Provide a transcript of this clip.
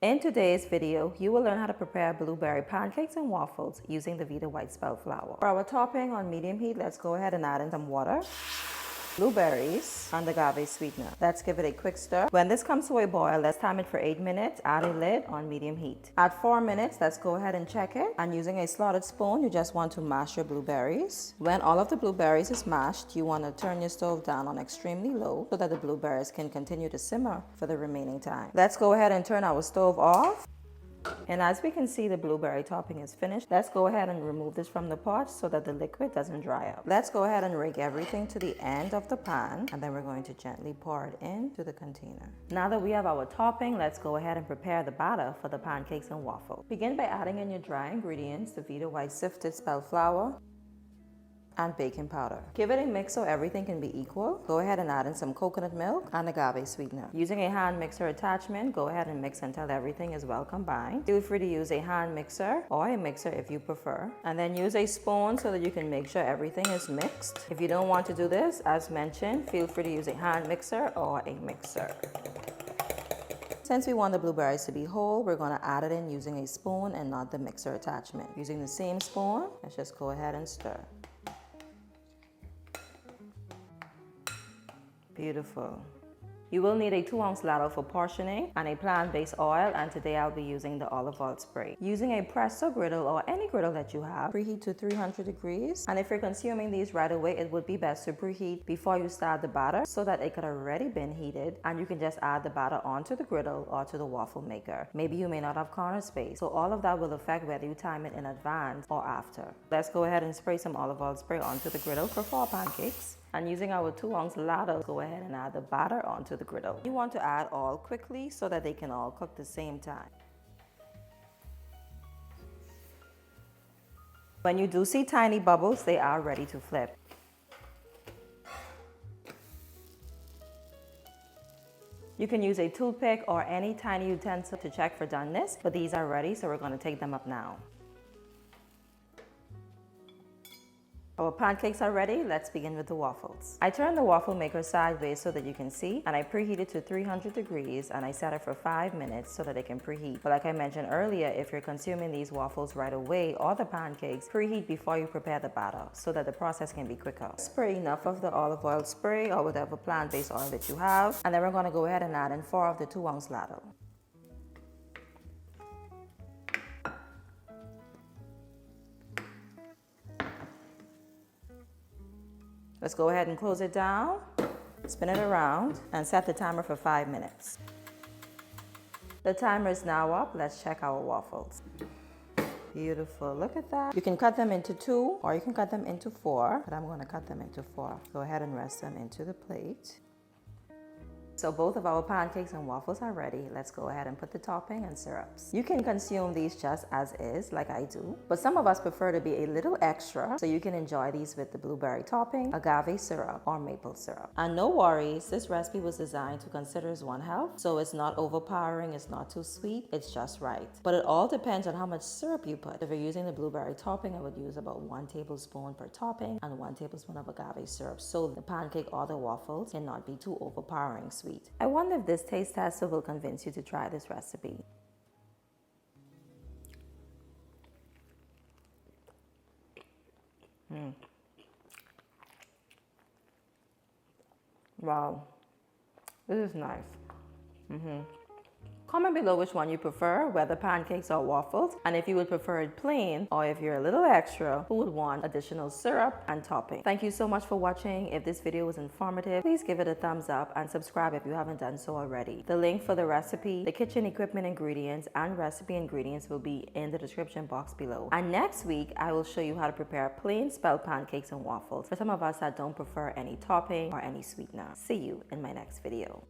In today's video, you will learn how to prepare blueberry pancakes and waffles using the Vita White Spelt Flour. For our topping on medium heat, let's go ahead and add in some water, blueberries, and agave sweetener. Let's give it a quick stir. When this comes to a boil, let's time it for 8 minutes. Add a lid on medium heat. At 4 minutes, let's go ahead and check it. And using a slotted spoon, you just want to mash your blueberries. When all of the blueberries is mashed, you want to turn your stove down on extremely low so that the blueberries can continue to simmer for the remaining time. Let's go ahead and turn our stove off. And as we can see, the blueberry topping is finished. Let's go ahead and remove this from the pot so that the liquid doesn't dry up. Let's go ahead and rake everything to the end of the pan, and then we're going to gently pour it into the container. Now that we have our topping, let's go ahead and prepare the batter for the pancakes and waffles. Begin by adding in your dry ingredients, the Vita White Spelt Flour, and baking powder. Give it a mix so everything can be equal. Go ahead and add in some coconut milk and agave sweetener. Using a hand mixer attachment, go ahead and mix until everything is well combined. Feel free to use a hand mixer or a mixer if you prefer. And then use a spoon so that you can make sure everything is mixed. If you don't want to do this, as mentioned, feel free to use a hand mixer or a mixer. Since we want the blueberries to be whole, we're going to add it in using a spoon and not the mixer attachment. Using the same spoon, let's just go ahead and stir. Beautiful. You will need a 2-ounce ladle for portioning and a plant-based oil, and today I'll be using the olive oil spray. Using a press or griddle or any griddle that you have, preheat to 300 degrees. And if you're consuming these right away, it would be best to preheat before you start the batter so that it could already been heated and you can just add the batter onto the griddle or to the waffle maker. Maybe you may not have corner space, so all of that will affect whether you time it in advance or after. Let's go ahead and spray some olive oil spray onto the griddle for 4 pancakes. And using our 2-ounce ladle, go ahead and add the batter onto the griddle. You want to add all quickly so that they can all cook at the same time. When you do see tiny bubbles, they are ready to flip. You can use a toothpick or any tiny utensil to check for doneness, but these are ready, so we're going to take them up now. Our pancakes are ready. Let's begin with the waffles. I turned the waffle maker sideways so that you can see, and I preheated to 300 degrees and I set it for 5 minutes so that it can preheat. But like I mentioned earlier, if you're consuming these waffles right away or the pancakes, preheat before you prepare the batter so that the process can be quicker. Spray enough of the olive oil spray or whatever plant-based oil that you have, and then we're going to go ahead and add in 4 of the 2-ounce ladle. Let's go ahead and close it down, spin it around, and set the timer for 5 minutes. The timer is now up. Let's check our waffles. Beautiful, look at that. You can cut them into 2 or you can cut them into 4, but I'm going to cut them into 4. Go ahead and rest them into the plate. So both of our pancakes and waffles are ready. Let's go ahead and put the topping and syrups. You can consume these just as is, like I do, but some of us prefer to be a little extra, so you can enjoy these with the blueberry topping, agave syrup, or maple syrup. And no worries, this recipe was designed to consider one health, so it's not overpowering, it's not too sweet, it's just right. But it all depends on how much syrup you put. If you're using the blueberry topping, I would use about 1 tablespoon per topping and 1 tablespoon of agave syrup, so the pancake or the waffles cannot be too overpowering sweet. I wonder if this taste tester will convince you to try this recipe. Wow, this is nice. Comment below which one you prefer, whether pancakes or waffles, and if you would prefer it plain, or if you're a little extra who would want additional syrup and topping. Thank you so much for watching. If this video was informative, please give it a thumbs up and subscribe if you haven't done so already. The link for the recipe, the kitchen equipment ingredients, and recipe ingredients will be in the description box below. And next week, I will show you how to prepare plain spelt pancakes and waffles for some of us that don't prefer any topping or any sweetener. See you in my next video.